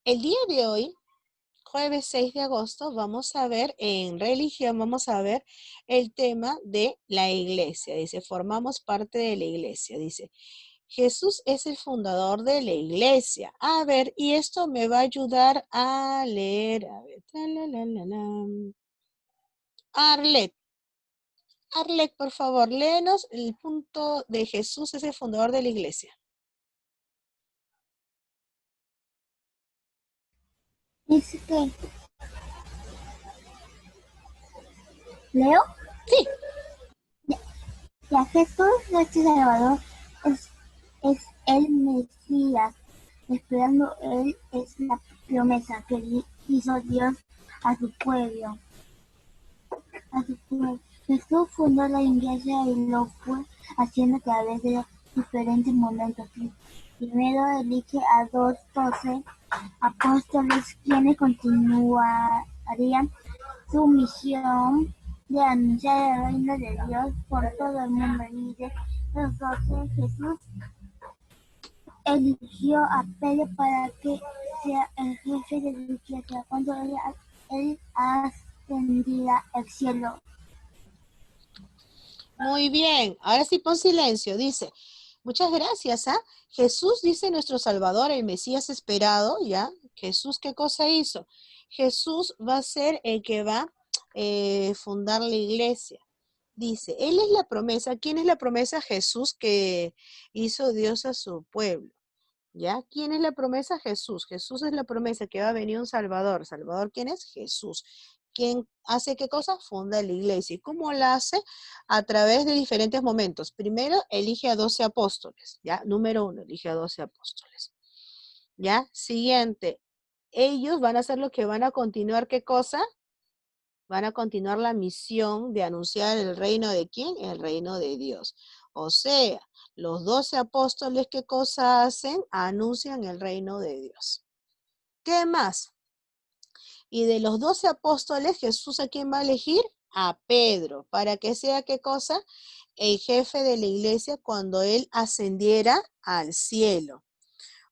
El día de hoy, jueves 6 de agosto, vamos a ver en religión, vamos a ver el tema de la iglesia. Dice, formamos parte de la iglesia. Dice, Jesús es el fundador de la iglesia. A ver, y esto me va a ayudar a leer. A ver, Arlet. Arlet, por favor, léenos el punto de Jesús es el fundador de la iglesia. Dice que, ¿leo? Sí. Ya Jesús, nuestro Salvador, es el Mesías, esperando Él es la promesa que hizo Dios a su pueblo. Jesús fundó la iglesia y lo fue haciendo a través de diferentes momentos. Primero elige a 12 apóstoles quienes continuarían su misión de anunciar el reino de Dios por todo el mundo. Y de los 12 Jesús eligió a Pedro para que sea el jefe de la iglesia cuando él ascendiera al cielo. Muy bien, ahora sí pon silencio, dice, muchas gracias, ¿ah? Jesús dice nuestro Salvador, el Mesías esperado, ¿ya? Jesús, ¿qué cosa hizo? Jesús va a ser el que va a fundar la iglesia. Dice, Él es la promesa. ¿Quién es la promesa? Jesús que hizo Dios a su pueblo. ¿Ya? ¿Quién es la promesa? Jesús. Jesús es la promesa que va a venir un Salvador. ¿Salvador quién es? Jesús. ¿Quién hace qué cosa? Funda la iglesia. ¿Y cómo la hace? A través de diferentes momentos. Primero, elige a 12 apóstoles. ¿Ya? Número 1, elige a 12 apóstoles. ¿Ya? Siguiente, ellos van a hacer lo que van a continuar, ¿qué cosa? Van a continuar la misión de anunciar el reino de ¿quién? El reino de Dios. O sea, los 12 apóstoles, ¿qué cosa hacen? Anuncian el reino de Dios. ¿Qué más? Y de los 12 apóstoles, Jesús ¿a quién va a elegir? A Pedro, para que sea ¿qué cosa? El jefe de la iglesia cuando él ascendiera al cielo.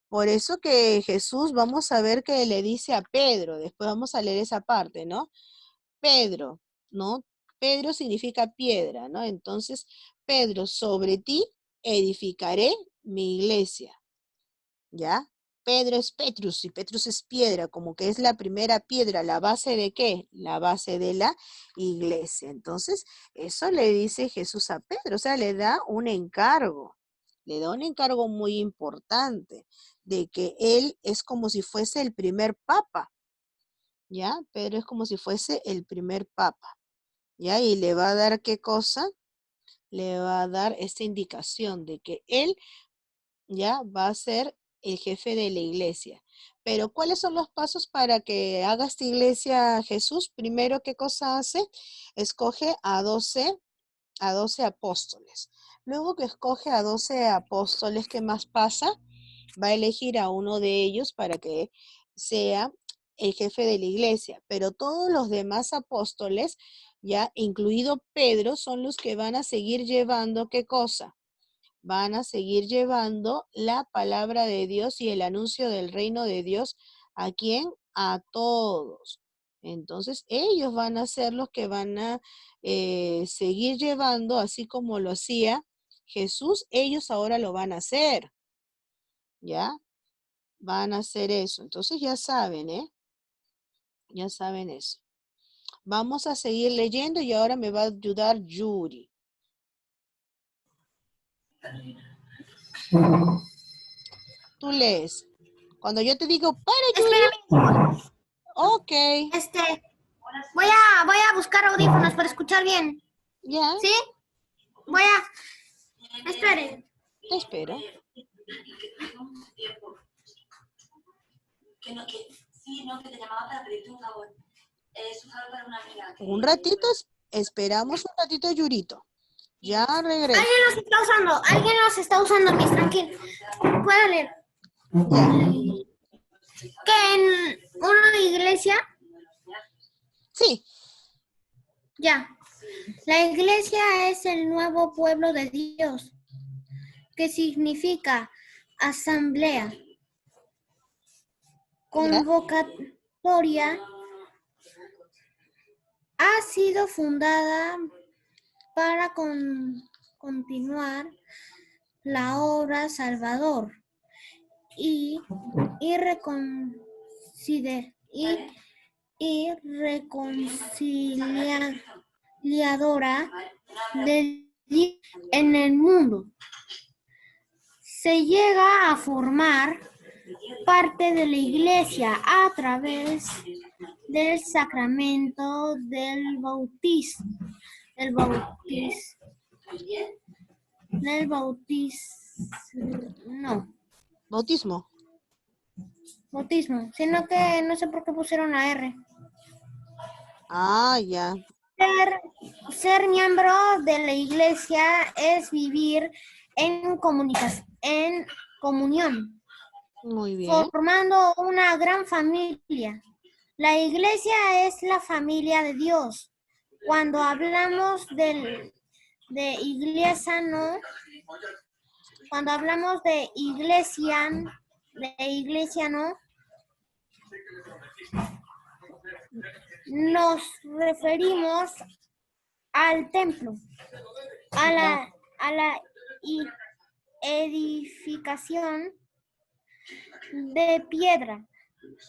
Por eso que Jesús, vamos a ver que le dice a Pedro, después vamos a leer esa parte, ¿no? Pedro, ¿no? Pedro significa piedra, ¿no? Entonces, Pedro, sobre ti edificaré mi iglesia, ¿ya? Pedro es Petrus y Petrus es piedra, como que es la primera piedra, ¿la base de qué? La base de la iglesia. Entonces, eso le dice Jesús a Pedro, o sea, le da un encargo muy importante de que él es como si fuese el primer papa, ¿ya? Pedro es como si fuese el primer papa. ¿Ya? Y le va a dar qué cosa, le va a dar esta indicación de que él ya va a ser el jefe de la iglesia. Pero ¿cuáles son los pasos para que haga esta iglesia Jesús? Primero, ¿qué cosa hace? Escoge a 12 apóstoles. Luego que escoge a 12 apóstoles, ¿qué más pasa? Va a elegir a uno de ellos para que sea el jefe de la iglesia, pero todos los demás apóstoles, ya incluido Pedro, son los que van a seguir llevando, ¿qué cosa? Van a seguir llevando la palabra de Dios y el anuncio del reino de Dios. ¿A quién? A todos. Entonces, ellos van a ser los que van a seguir llevando, así como lo hacía Jesús, ellos ahora lo van a hacer, ¿ya? Van a hacer eso. Entonces ya saben, ¿eh? Ya saben eso. Vamos a seguir leyendo y ahora me va a ayudar Yuri. Tú lees. Cuando yo te digo, para Yuri, Espérame, ok, voy a buscar audífonos para escuchar bien. ya, ¿Sí? Voy a... Esperen. te espero. Que te llamaba para pedirte un favor. Es un favor para una amiga. Un ratito, esperamos un ratito, Yurito. Ya regreso. Alguien los está usando, mis, tranquilo. Puedo leer. Ya, Que en una iglesia, sí, ya, la iglesia es el nuevo pueblo de Dios, que significa asamblea. convocatoria ha sido fundada para continuar la obra Salvador y reconciliadora de Dios en el mundo. Se llega a formar parte de la Iglesia a través del sacramento del bautismo. Bautismo, sino que no sé por qué pusieron la R. Ah, ya. Ser miembro de la Iglesia es vivir en comunión, Muy bien. formando una gran familia. La Iglesia es la familia de Dios. Cuando hablamos de iglesia, nos referimos al templo, a la edificación de piedra,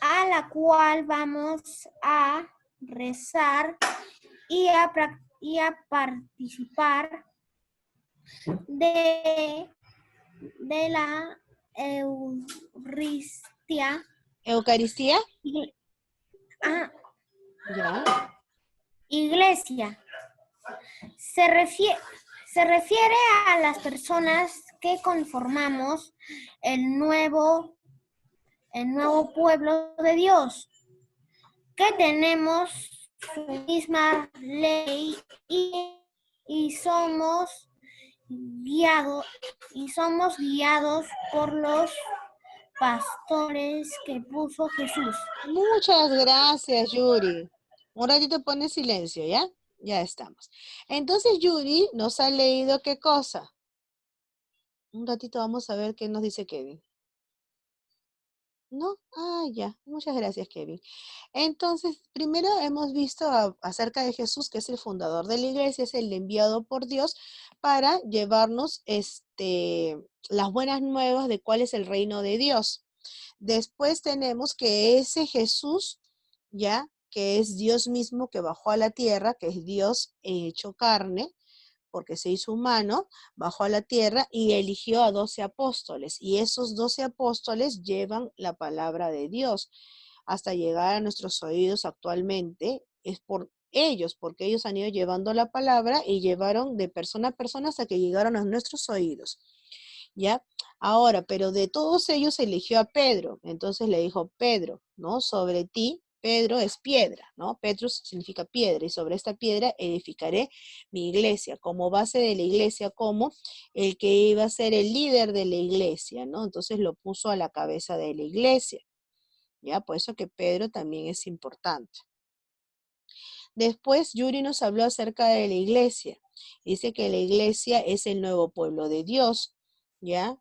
a la cual vamos a rezar y a participar de la Eucaristía. ¿Eucaristía? Ya. Iglesia. Se refiere a las personas que conformamos el nuevo pueblo de Dios, que tenemos su misma ley y somos guiados por los pastores que puso Jesús. Muchas gracias, Yuri. Un ratito pone silencio, ¿ya? Ya estamos. Entonces, Yuri nos ha leído ¿qué cosa? Un ratito vamos a ver qué nos dice Kevin. ¿No? Ah, ya. Muchas gracias, Kevin. Entonces, primero hemos visto acerca de Jesús, que es el fundador de la iglesia, es el enviado por Dios para llevarnos las buenas nuevas de cuál es el reino de Dios. Después tenemos que ese Jesús, ya, que es Dios mismo que bajó a la tierra, que es Dios hecho carne, porque se hizo humano, bajó a la tierra y eligió a 12 apóstoles. Y esos 12 apóstoles llevan la palabra de Dios hasta llegar a nuestros oídos actualmente. Es por ellos, porque ellos han ido llevando la palabra y llevaron de persona a persona hasta que llegaron a nuestros oídos. ¿Ya? Ahora, pero de todos ellos eligió a Pedro. Entonces le dijo, Pedro, ¿no? Sobre ti, Pedro es piedra, ¿no? Pedro significa piedra y sobre esta piedra edificaré mi iglesia, como base de la iglesia, como el que iba a ser el líder de la iglesia, ¿no? Entonces lo puso a la cabeza de la iglesia, ¿ya? Por eso que Pedro también es importante. Después Yuri nos habló acerca de la iglesia. Dice que la iglesia es el nuevo pueblo de Dios, ¿ya?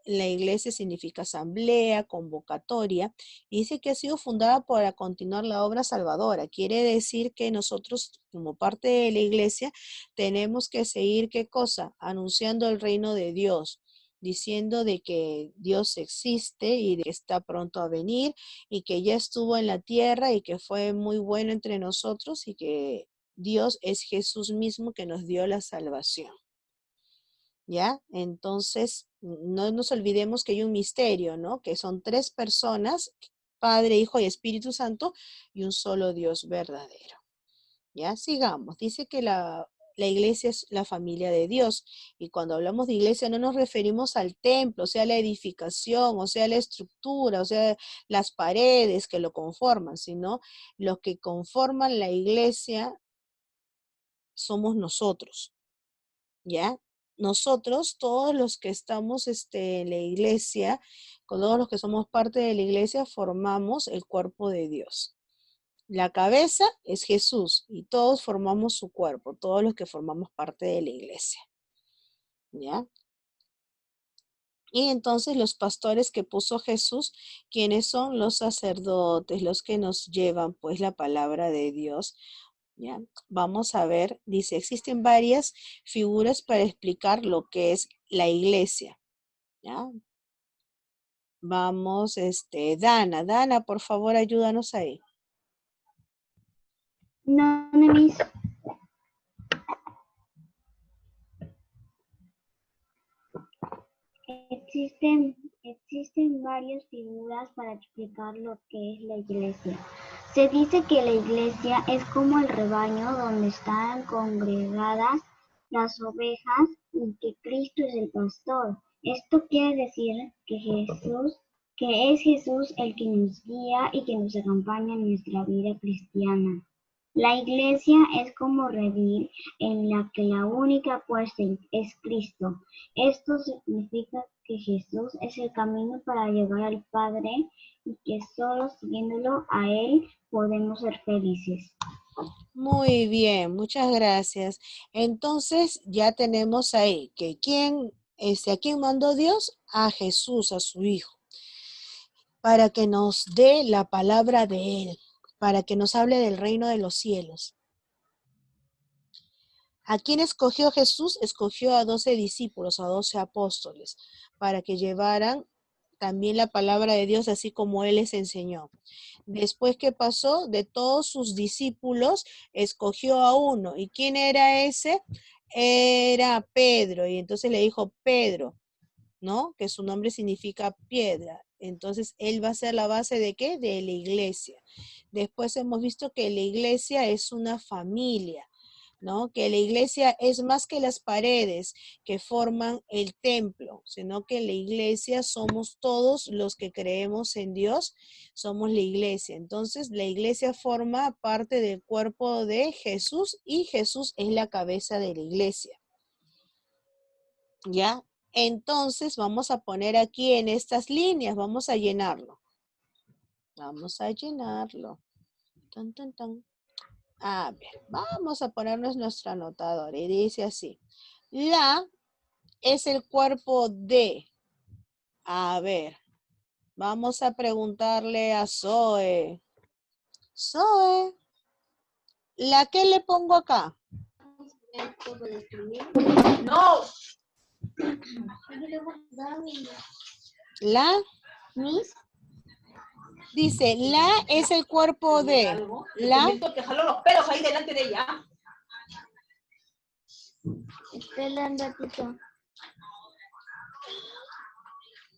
La iglesia significa asamblea, convocatoria, y dice que ha sido fundada para continuar la obra salvadora. Quiere decir que nosotros, como parte de la iglesia, tenemos que seguir, ¿qué cosa? Anunciando el reino de Dios, diciendo de que Dios existe y de que está pronto a venir y que ya estuvo en la tierra y que fue muy bueno entre nosotros y que Dios es Jesús mismo que nos dio la salvación. ¿Ya? Entonces, no nos olvidemos que hay un misterio, ¿no? Que son 3 personas, Padre, Hijo y Espíritu Santo, y un solo Dios verdadero. ¿Ya? Sigamos. Dice que la iglesia es la familia de Dios. Y cuando hablamos de iglesia no nos referimos al templo, o sea, la edificación, o sea, la estructura, o sea, las paredes que lo conforman, sino los que conforman la iglesia somos nosotros. ¿Ya? Nosotros, todos los que estamos en la iglesia, con todos los que somos parte de la iglesia, formamos el cuerpo de Dios. La cabeza es Jesús y todos formamos su cuerpo, todos los que formamos parte de la iglesia. ¿Ya? Y entonces los pastores que puso Jesús, quienes son los sacerdotes, los que nos llevan pues la palabra de Dios. ¿Ya? Vamos a ver, dice, existen varias figuras para explicar lo que es la iglesia. ¿Ya? Vamos, Dana, por favor, ayúdanos ahí. No, no, mis. Existen varias figuras para explicar lo que es la iglesia. Se dice que la iglesia es como el rebaño donde están congregadas las ovejas y que Cristo es el pastor. Esto quiere decir que es Jesús el que nos guía y que nos acompaña en nuestra vida cristiana. La iglesia es como redil en la que la única puerta es Cristo. Esto significa que Jesús es el camino para llegar al Padre y que solo siguiéndolo a Él podemos ser felices. Muy bien, muchas gracias. Entonces ya tenemos ahí que ¿a quién mandó Dios? A Jesús, a su Hijo, para que nos dé la palabra de Él, para que nos hable del reino de los cielos. ¿A quién escogió Jesús? Escogió a 12 discípulos, a 12 apóstoles, para que llevaran también la palabra de Dios, así como Él les enseñó. Después, ¿qué pasó? De todos sus discípulos, escogió a uno. ¿Y quién era ese? Era Pedro. Y entonces le dijo, Pedro, ¿no? Que su nombre significa piedra. Entonces, él va a ser la base ¿de qué? De la iglesia. Después hemos visto que la iglesia es una familia, ¿no? Que la iglesia es más que las paredes que forman el templo, sino que la iglesia somos todos los que creemos en Dios, somos la iglesia. Entonces, la iglesia forma parte del cuerpo de Jesús y Jesús es la cabeza de la iglesia. ¿Ya? Entonces, vamos a poner aquí en estas líneas, vamos a llenarlo. Vamos a llenarlo. Tan, tan, tan. A ver, vamos a ponernos nuestro anotador y dice así. La es el cuerpo de. A ver, vamos a preguntarle a Zoe. Zoe, ¿la qué le pongo acá? No. La. ¿Mis? Dice, la es el cuerpo de. La. Que jaló los pelos ahí delante de ella. Espera un ratito.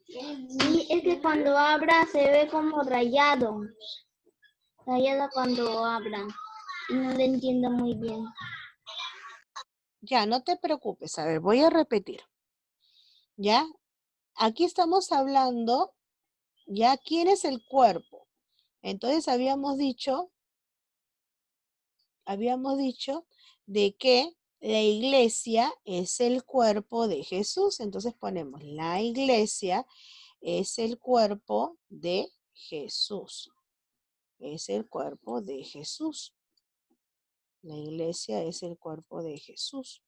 Sí, es que cuando abra se ve como rayado. Rayado cuando abra. Y no lo entiendo muy bien. Ya, no te preocupes. A ver, voy a repetir. ¿Ya? Aquí estamos hablando, ¿ya? ¿Quién es el cuerpo? Entonces habíamos dicho de que la iglesia es el cuerpo de Jesús. Entonces ponemos, la iglesia es el cuerpo de Jesús. Es el cuerpo de Jesús. La iglesia es el cuerpo de Jesús.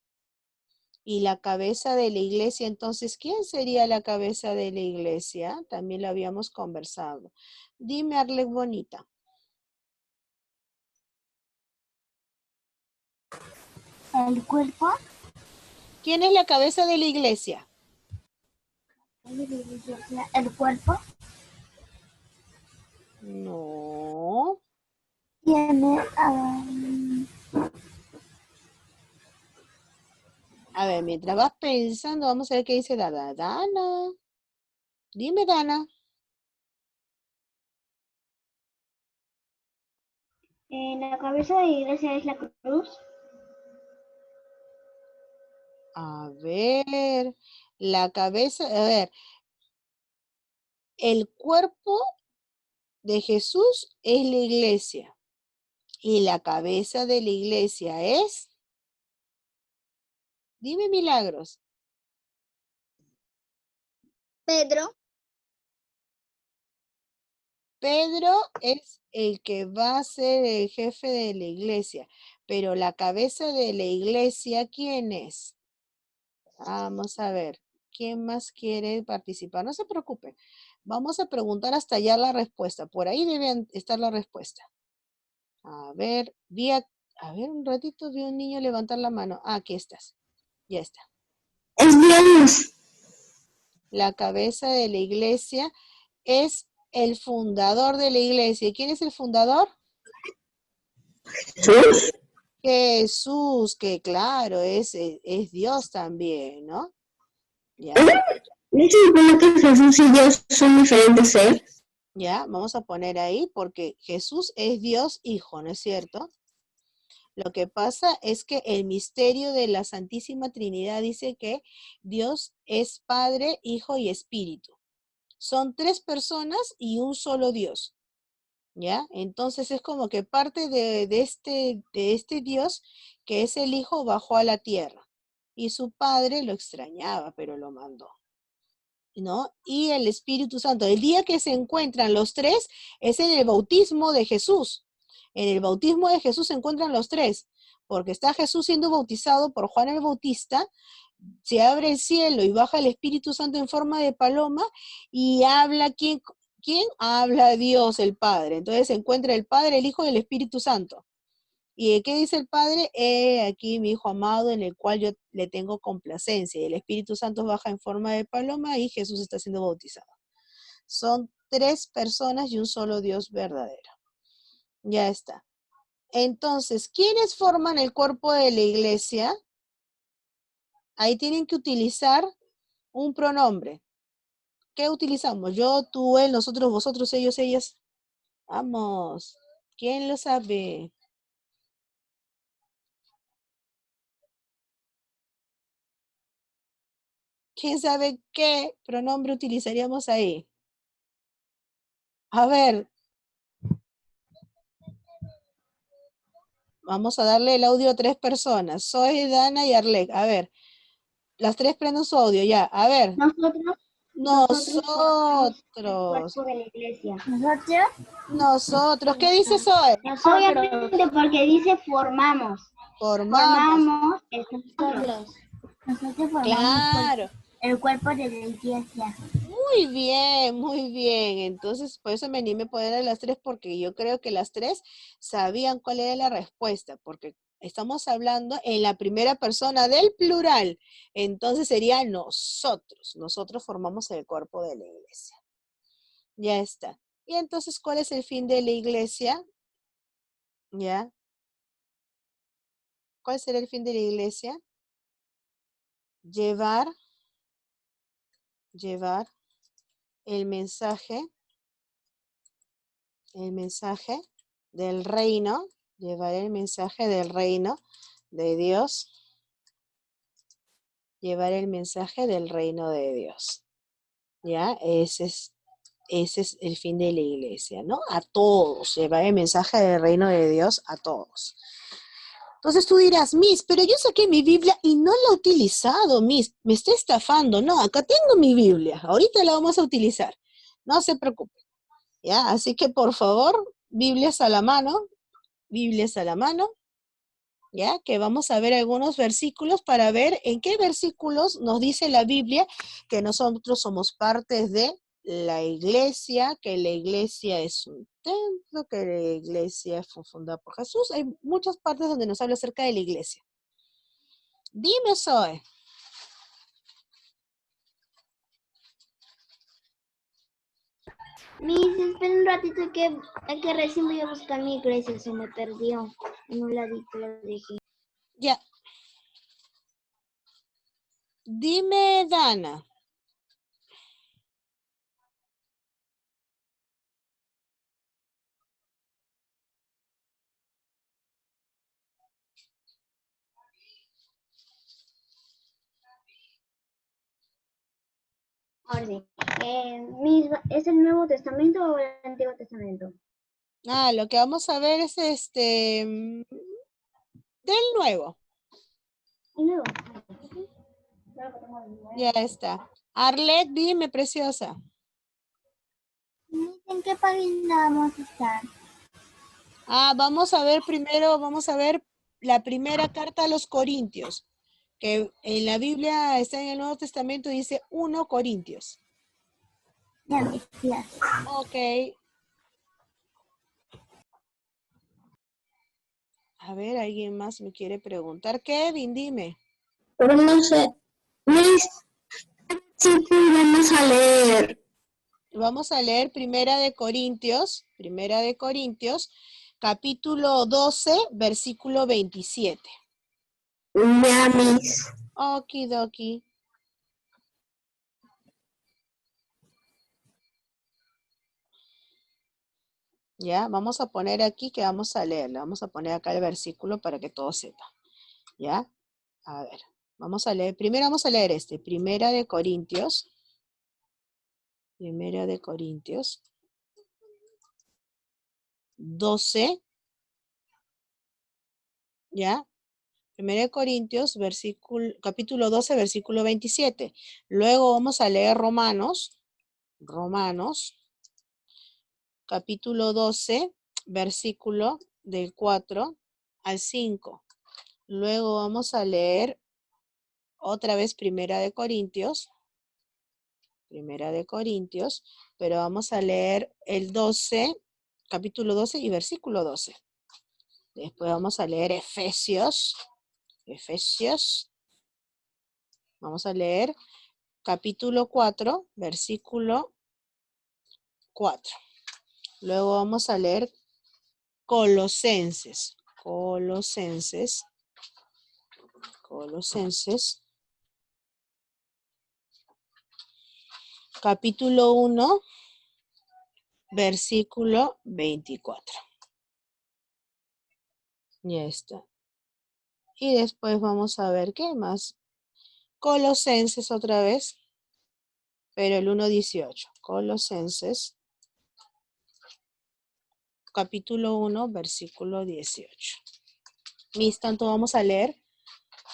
Y la cabeza de la iglesia, entonces, ¿quién sería la cabeza de la iglesia? También lo habíamos conversado. Dime, Arlet Bonita. ¿El cuerpo? ¿Quién es la cabeza de la iglesia? ¿El cuerpo? No. Tiene... A ver, mientras vas pensando, vamos a ver qué dice Dana. Dana. Dime, Dana. la cabeza de la iglesia es la cruz. A ver, la cabeza, a ver, el cuerpo de Jesús es la iglesia y la cabeza de la iglesia es, dime Milagros. Pedro. Pedro es el que va a ser el jefe de la iglesia, pero la cabeza de la iglesia, ¿quién es? Vamos a ver, ¿quién más quiere participar? No se preocupe. Vamos a preguntar hasta allá la respuesta. Por ahí debe estar la respuesta. A ver, a ver, un ratito vi a un niño levantar la mano. Ah, aquí estás. Ya está. Es Dios. La cabeza de la iglesia es el fundador de la iglesia. ¿Y quién es el fundador? Jesús. Jesús, que claro, es Dios también, ¿no? Ya, ¿No se supone que Jesús y Dios son diferentes seres? ya, vamos a poner ahí porque Jesús es Dios Hijo, ¿no es cierto? Lo que pasa es que el misterio de la Santísima Trinidad dice que Dios es Padre, Hijo y Espíritu. Son tres personas y un solo Dios. ¿Ya? Entonces es como que parte de este Dios, que es el Hijo, bajó a la tierra. Y su Padre lo extrañaba, pero lo mandó. ¿No? Y el Espíritu Santo. El día que se encuentran los tres es en el bautismo de Jesús. En el bautismo de Jesús se encuentran los tres, porque está Jesús siendo bautizado por Juan el Bautista, se abre el cielo y baja el Espíritu Santo en forma de paloma y habla ¿quién? Habla Dios, el Padre. Entonces se encuentra el Padre, el Hijo y el Espíritu Santo. ¿Y qué dice el Padre? Aquí mi Hijo amado en el cual yo le tengo complacencia. Y el Espíritu Santo baja en forma de paloma y Jesús está siendo bautizado. Son tres personas y un solo Dios verdadero. Ya está. Entonces, ¿quiénes forman el cuerpo de la iglesia? Ahí tienen que utilizar un pronombre. ¿Qué utilizamos? Yo, tú, él, nosotros, vosotros, ellos, ellas. Vamos. ¿Quién lo sabe? ¿Quién sabe qué pronombre utilizaríamos ahí? A ver. Vamos a darle el audio a tres personas. Soy Dana y Arlec. A ver. Las tres prenden su audio, ya. A ver. Nosotros el Nosotros. cuerpo de la iglesia. Nosotros. ¿Qué dice Zoe? Obviamente porque dice formamos. Formamos. Nosotros formamos Claro. el cuerpo de la iglesia. Muy bien, muy bien. Entonces, por eso me animé a poner a las tres, porque yo creo que las tres sabían cuál era la respuesta, porque estamos hablando en la primera persona del plural. Entonces sería nosotros. Nosotros formamos el cuerpo de la iglesia. Ya está. Y entonces, ¿cuál es el fin de la iglesia? ¿Ya? ¿Cuál será el fin de la iglesia? Llevar el mensaje del reino, llevar el mensaje del reino de Dios, llevar el mensaje del reino de Dios. ¿Ya? Ese es el fin de la iglesia, ¿no? A todos, llevar el mensaje del reino de Dios a todos. Entonces tú dirás, Miss, pero yo saqué mi Biblia y no la he utilizado, Miss, me está estafando. No, acá tengo mi Biblia, ahorita la vamos a utilizar. No se preocupe, ¿ya? Así que por favor, Biblias a la mano, ¿ya? Que vamos a ver algunos versículos para ver en qué versículos nos dice la Biblia que nosotros somos partes de la iglesia, que la iglesia es un templo, que la iglesia fue fundada por Jesús. Hay muchas partes donde nos habla acerca de la iglesia. Dime, Zoe. Miss, espera un ratito que recién voy a buscar mi iglesia, se me perdió. En un ladito lo dejé. Ya. Dime, Dana. Ahora sí. Miss, ¿es el Nuevo Testamento o el Antiguo Testamento? Ah, lo que vamos a ver es del nuevo. El Nuevo. Ya está. Arlet, dime, preciosa. ¿En qué página vamos a estar? Ah, vamos a ver primero, vamos a ver la primera carta a los Corintios. Que en la Biblia está en el Nuevo Testamento, dice 1 Corintios. Ya, Miss, gracias. Ok. A ver, ¿alguien más me quiere preguntar? Kevin, dime. Pero no sé. Miss, sí, vamos a leer. Vamos a leer Primera de Corintios, capítulo 12, versículo 27. Ya, Miss. Okidoki. Ya, vamos a poner aquí que vamos a leer. Le vamos a poner acá el versículo para que todos sepan. ¿Ya? A ver, vamos a leer. Primero vamos a leer Primera de Corintios. 12. ¿Ya? 1 de Corintios, capítulo 12, versículo 27. Luego vamos a leer Romanos, capítulo 12, versículo del 4 al 5. Luego vamos a leer otra vez Primera de Corintios, pero vamos a leer el 12, capítulo 12 y versículo 12. Después vamos a leer Efesios. Vamos a leer capítulo 4, versículo 4. Luego vamos a leer Colosenses, capítulo 1, versículo 24. Ya está. Y después vamos a ver qué más. Colosenses otra vez, pero el 1:18. Colosenses, capítulo 1, versículo 18. Mis, tanto vamos a leer.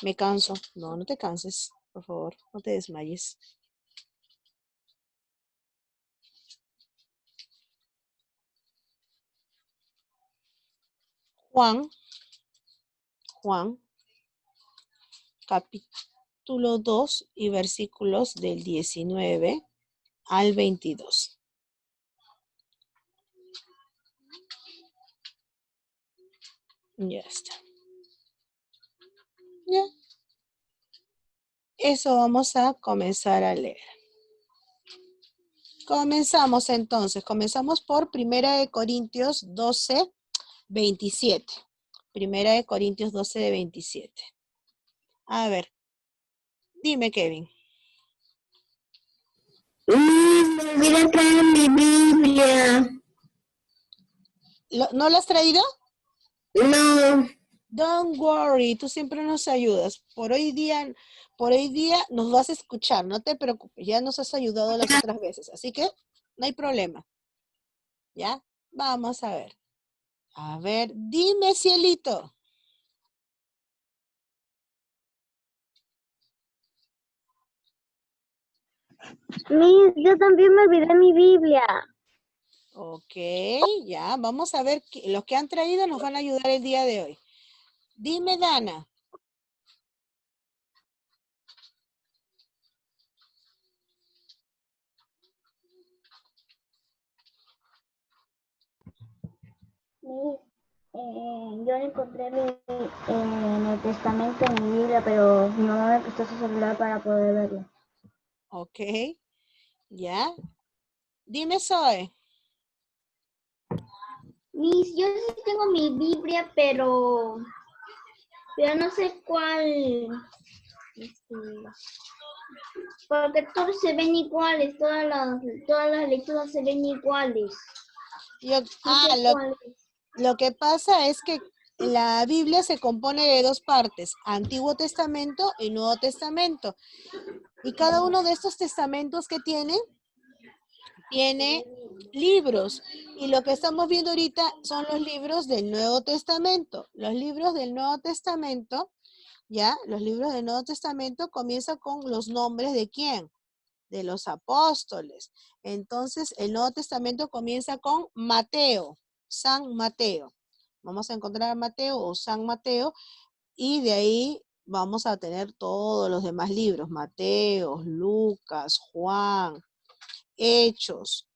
Me canso. No, no te canses, por favor, no te desmayes. Juan, capítulo 2 y versículos del 19 al 22. Ya está. Ya. Eso vamos a comenzar a leer. Comenzamos entonces. Comenzamos por 1 de Corintios 12, 27. 1 de Corintios 12, de 27. A ver. Dime, Kevin. Me olvidé traer mi Biblia. ¿No lo has traído? No. Don't worry, tú siempre nos ayudas. Por hoy día nos vas a escuchar, no te preocupes, ya nos has ayudado las otras veces, así que no hay problema. ¿Ya? Vamos a ver. A ver, dime, cielito. Miss, yo también me olvidé mi Biblia. Ok, ya, vamos a ver, los que han traído nos van a ayudar el día de hoy. Dime, Dana. Miss, yo encontré en el testamento mi Biblia, pero mi mamá me prestó su celular para poder verlo. Ok, ya. Dime, Zoe. Miss, yo sí tengo mi Biblia, pero no sé cuál. Porque todos se ven iguales, todas las lecturas se ven iguales. No sé cuál es. Lo que pasa es que la Biblia se compone de dos partes, Antiguo Testamento y Nuevo Testamento. Y cada uno de estos testamentos que tiene libros. Y lo que estamos viendo ahorita son los libros del Nuevo Testamento. Los libros del Nuevo Testamento, ¿ya? Los libros del Nuevo Testamento comienzan con los nombres de ¿quién? De los apóstoles. Entonces, el Nuevo Testamento comienza con Mateo, San Mateo. Vamos a encontrar a Mateo o San Mateo y de ahí vamos a tener todos los demás libros, Mateo, Lucas, Juan, Hechos,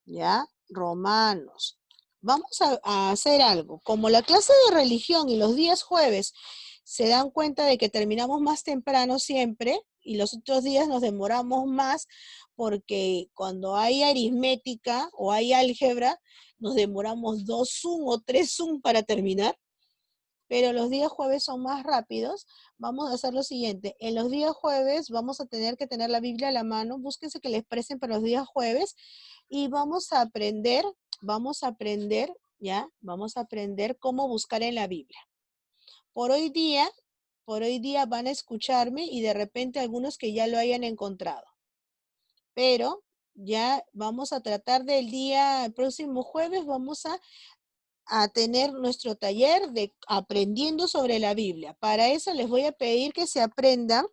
¿ya? Romanos. Vamos a hacer algo. Como la clase de religión y los días jueves se dan cuenta de que terminamos más temprano siempre y los otros días nos demoramos más porque cuando hay aritmética o hay álgebra nos demoramos 2 Zoom o 3 Zoom para terminar, pero los días jueves son más rápidos. Vamos a hacer lo siguiente. En los días jueves vamos a tener que tener la Biblia a la mano. Búsquense que les presten para los días jueves y vamos a aprender, ¿ya? Vamos a aprender cómo buscar en la Biblia. Por hoy día van a escucharme y de repente algunos que ya lo hayan encontrado. Pero ya vamos a tratar el próximo jueves vamos a tener nuestro taller de aprendiendo sobre la Biblia. Para eso les voy a pedir que se aprendan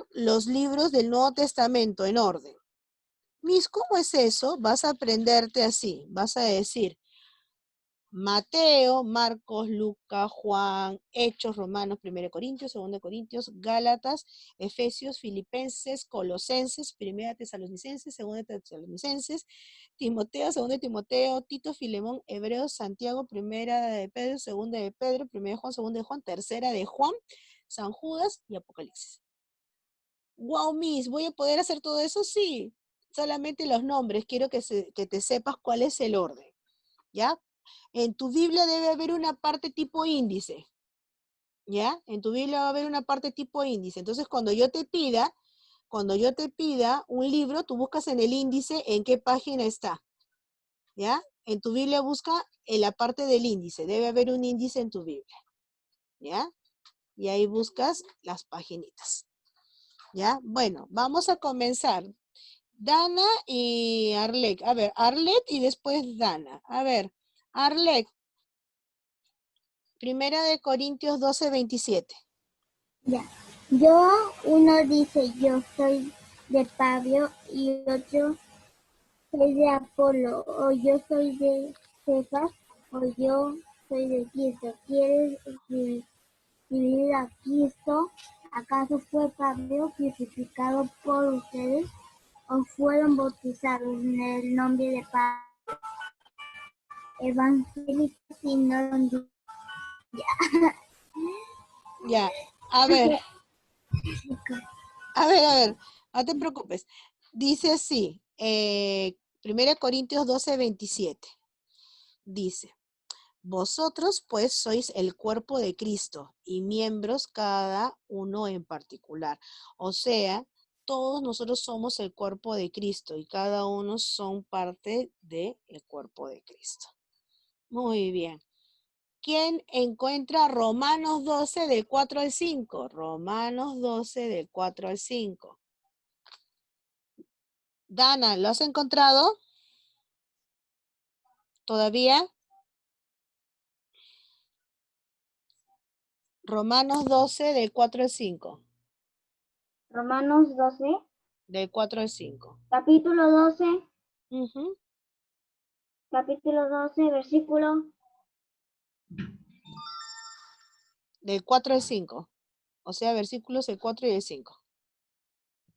los libros del Nuevo Testamento en orden. Miss, ¿cómo es eso? Vas a aprenderte así. Vas a decir Mateo, Marcos, Lucas, Juan, Hechos, Romanos, 1 Corintios, 2 Corintios, Gálatas, Efesios, Filipenses, Colosenses, 1 Tesalonicenses, 2 Tesalonicenses, Timoteo, 2 Timoteo, Tito, Filemón, Hebreos, Santiago, 1 de Pedro, 2 de Pedro, 1 de Juan, 2 de Juan, 3 de Juan, San Judas y Apocalipsis. Wow, Miss, ¿voy a poder hacer todo eso? Sí, solamente los nombres, quiero que te sepas cuál es el orden, ¿ya? En tu Biblia debe haber una parte tipo índice, ¿ya? En tu Biblia va a haber una parte tipo índice. Entonces, cuando yo te pida un libro, tú buscas en el índice en qué página está, ¿ya? En tu Biblia busca en la parte del índice. Debe haber un índice en tu Biblia, ¿ya? Y ahí buscas las paginitas, ¿ya? Bueno, vamos a comenzar. Dana y Arlet. A ver, Arlet y después Dana. A ver, Arlet. 1 Corintios 12:27. Ya. Uno dice, yo soy de Pablo, y otro soy de Apolo, o yo soy de Cefas, o yo soy de Cristo. ¿Quieres dividir a Cristo? ¿Acaso fue Pablo crucificado por ustedes, o fueron bautizados en el nombre de Pablo? Evangélicos y no. Ya, a ver, no te preocupes. Dice así, 1 Corintios 12:27. Dice, vosotros pues sois el cuerpo de Cristo y miembros cada uno en particular. O sea, todos nosotros somos el cuerpo de Cristo y cada uno son parte del cuerpo de Cristo. Muy bien. ¿Quién encuentra Romanos 12 del 4 al 5? Romanos 12 del 4 al 5. Dana, ¿lo has encontrado? ¿Todavía? Romanos 12 del 4 al 5. Romanos 12, Del 4 al 5. capítulo 12, Ujú. capítulo 12, versículo. Del 4 al 5. O sea, versículos del 4 y el 5.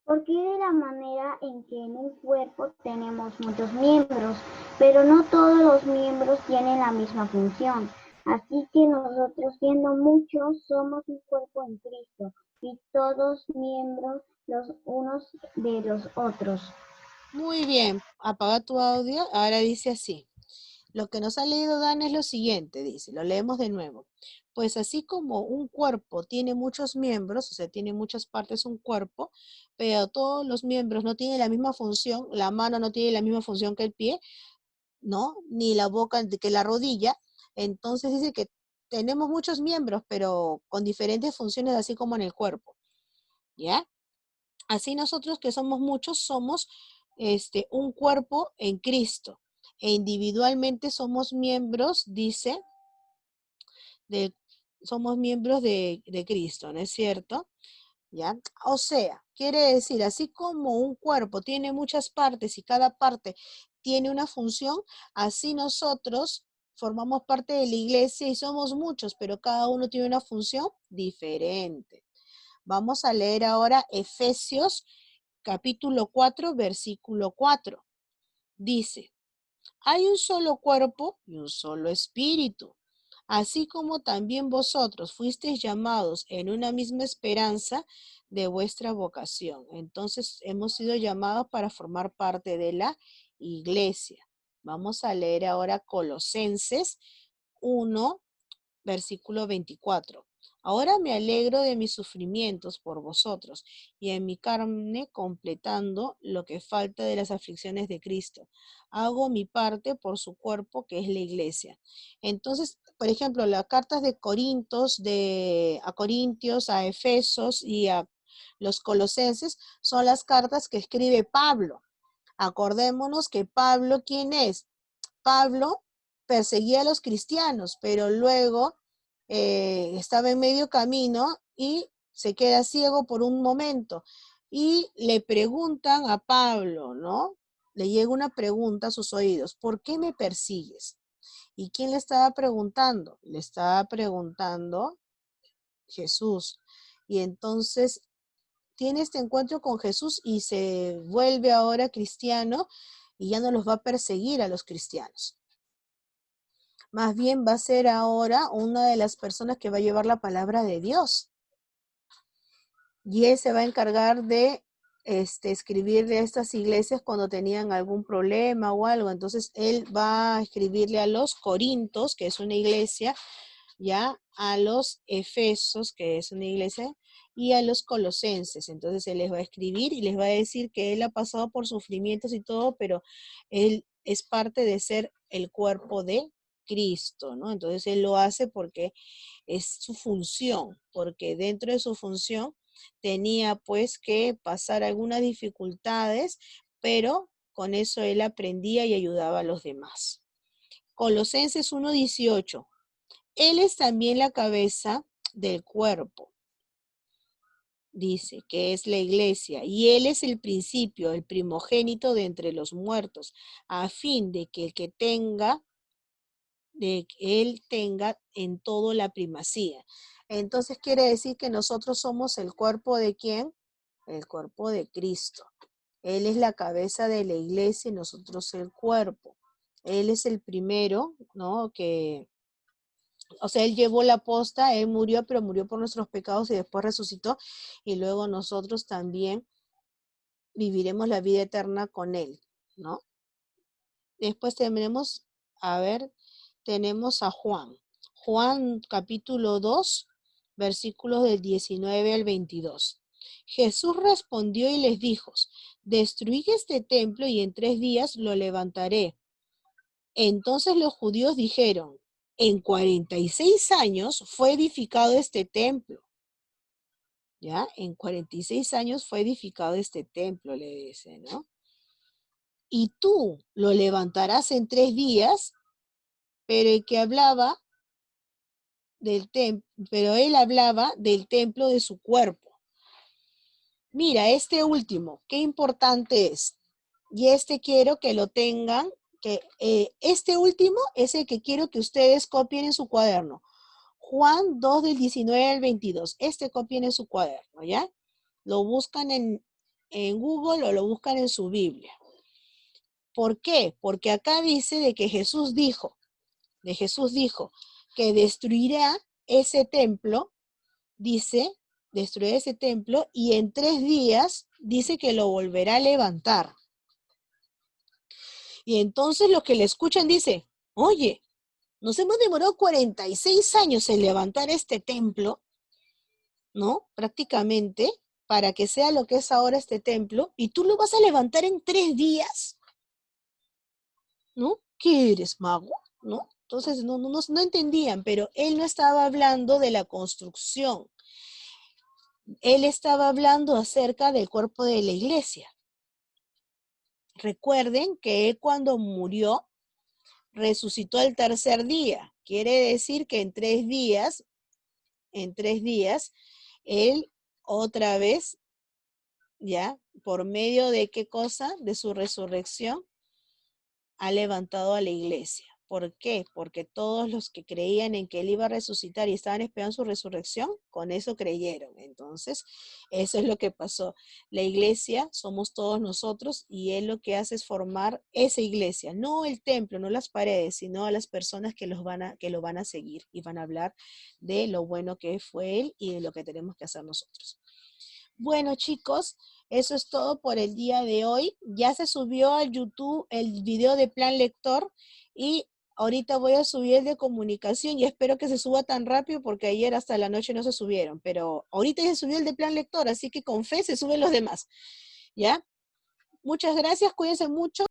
Porque de la manera en que en un cuerpo tenemos muchos miembros, pero no todos los miembros tienen la misma función. Así que nosotros, siendo muchos, somos un cuerpo en Cristo, y todos miembros los unos de los otros. Muy bien. Apaga tu audio. Ahora dice así. Lo que nos ha leído Dan es lo siguiente, dice, lo leemos de nuevo. Pues así como un cuerpo tiene muchos miembros, o sea, tiene muchas partes un cuerpo, pero todos los miembros no tienen la misma función, la mano no tiene la misma función que el pie, ¿no? Ni la boca que la rodilla. Entonces dice que tenemos muchos miembros, pero con diferentes funciones, así como en el cuerpo, ¿ya? Así nosotros que somos muchos, somos un cuerpo en Cristo. E individualmente somos miembros, dice, somos miembros de Cristo, ¿no es cierto? ¿Ya? O sea, quiere decir, así como un cuerpo tiene muchas partes y cada parte tiene una función, así nosotros formamos parte de la iglesia y somos muchos, pero cada uno tiene una función diferente. Vamos a leer ahora Efesios capítulo 4, versículo 4. Dice, hay un solo cuerpo y un solo espíritu, así como también vosotros fuisteis llamados en una misma esperanza de vuestra vocación. Entonces hemos sido llamados para formar parte de la iglesia. Vamos a leer ahora Colosenses 1, versículo 24. Ahora me alegro de mis sufrimientos por vosotros y en mi carne completando lo que falta de las aflicciones de Cristo. Hago mi parte por su cuerpo que es la iglesia. Entonces, por ejemplo, las cartas de Corintios, a Corintios, a Efesos y a los Colosenses son las cartas que escribe Pablo. Acordémonos que Pablo, ¿quién es? Pablo perseguía a los cristianos, pero luego estaba en medio camino y se queda ciego por un momento. Y le preguntan a Pablo, ¿no? Le llega una pregunta a sus oídos, ¿por qué me persigues? ¿Y quién le estaba preguntando? Le estaba preguntando Jesús. Y entonces tiene este encuentro con Jesús y se vuelve ahora cristiano y ya no los va a perseguir a los cristianos. Más bien va a ser ahora una de las personas que va a llevar la palabra de Dios. Y él se va a encargar de escribirle a estas iglesias cuando tenían algún problema o algo. Entonces él va a escribirle a los Corintios, que es una iglesia, ya a los Efesos, que es una iglesia, y a los Colosenses. Entonces él les va a escribir y les va a decir que él ha pasado por sufrimientos y todo, pero él es parte de ser el cuerpo de Cristo, ¿no? Entonces él lo hace porque es su función, porque dentro de su función tenía pues que pasar algunas dificultades, pero con eso él aprendía y ayudaba a los demás. Colosenses 1:18. Él es también la cabeza del cuerpo, dice, que es la iglesia, y él es el principio, el primogénito de entre los muertos, a fin de que él tenga en todo la primacía. Entonces quiere decir que nosotros somos el cuerpo de ¿quién? El cuerpo de Cristo. Él es la cabeza de la iglesia y nosotros el cuerpo. Él es el primero, ¿no? O sea, él llevó la posta, él murió, pero murió por nuestros pecados y después resucitó. Y luego nosotros también viviremos la vida eterna con él, ¿no? Después tenemos a Juan. Juan capítulo 2, versículos del 19 al 22. Jesús respondió y les dijo, destruid este templo y en 3 días lo levantaré. Entonces los judíos dijeron, en 46 años fue edificado este templo. ¿Ya? En 46 años fue edificado este templo, le dice, ¿no? Y tú lo levantarás en 3 días, pero él hablaba del templo de su cuerpo. Mira, este último, qué importante es. Y quiero que lo tengan, este último es el que quiero que ustedes copien en su cuaderno. Juan 2 del 19 al 22. Copien en su cuaderno, ¿ya? Lo buscan en Google o lo buscan en su Biblia. ¿Por qué? Porque acá dice de que Jesús dijo que destruirá ese templo, dice, destruirá ese templo y en 3 días dice que lo volverá a levantar. Y entonces los que le escuchan dice, oye, nos hemos demorado 46 años en levantar este templo, ¿no? Prácticamente, para que sea lo que es ahora este templo, y tú lo vas a levantar en 3 días, ¿no? ¿Qué eres, mago? ¿No? Entonces no entendían, pero él no estaba hablando de la construcción. Él estaba hablando acerca del cuerpo de la iglesia. Recuerden que él cuando murió, resucitó el 3er día. Quiere decir que en 3 días, él otra vez, ya, por medio de qué cosa, de su resurrección, ha levantado a la iglesia. ¿Por qué? Porque todos los que creían en que Él iba a resucitar y estaban esperando su resurrección, con eso creyeron. Entonces, eso es lo que pasó. La iglesia somos todos nosotros y Él lo que hace es formar esa iglesia, no el templo, no las paredes, sino a las personas que lo van a seguir y van a hablar de lo bueno que fue Él y de lo que tenemos que hacer nosotros. Bueno, chicos, eso es todo por el día de hoy. Ya se subió al YouTube el video de Plan Lector y ahorita voy a subir el de comunicación y espero que se suba tan rápido porque ayer hasta la noche no se subieron, pero ahorita ya se subió el de Plan Lector, así que con fe se suben los demás. ¿Ya? Muchas gracias, cuídense mucho.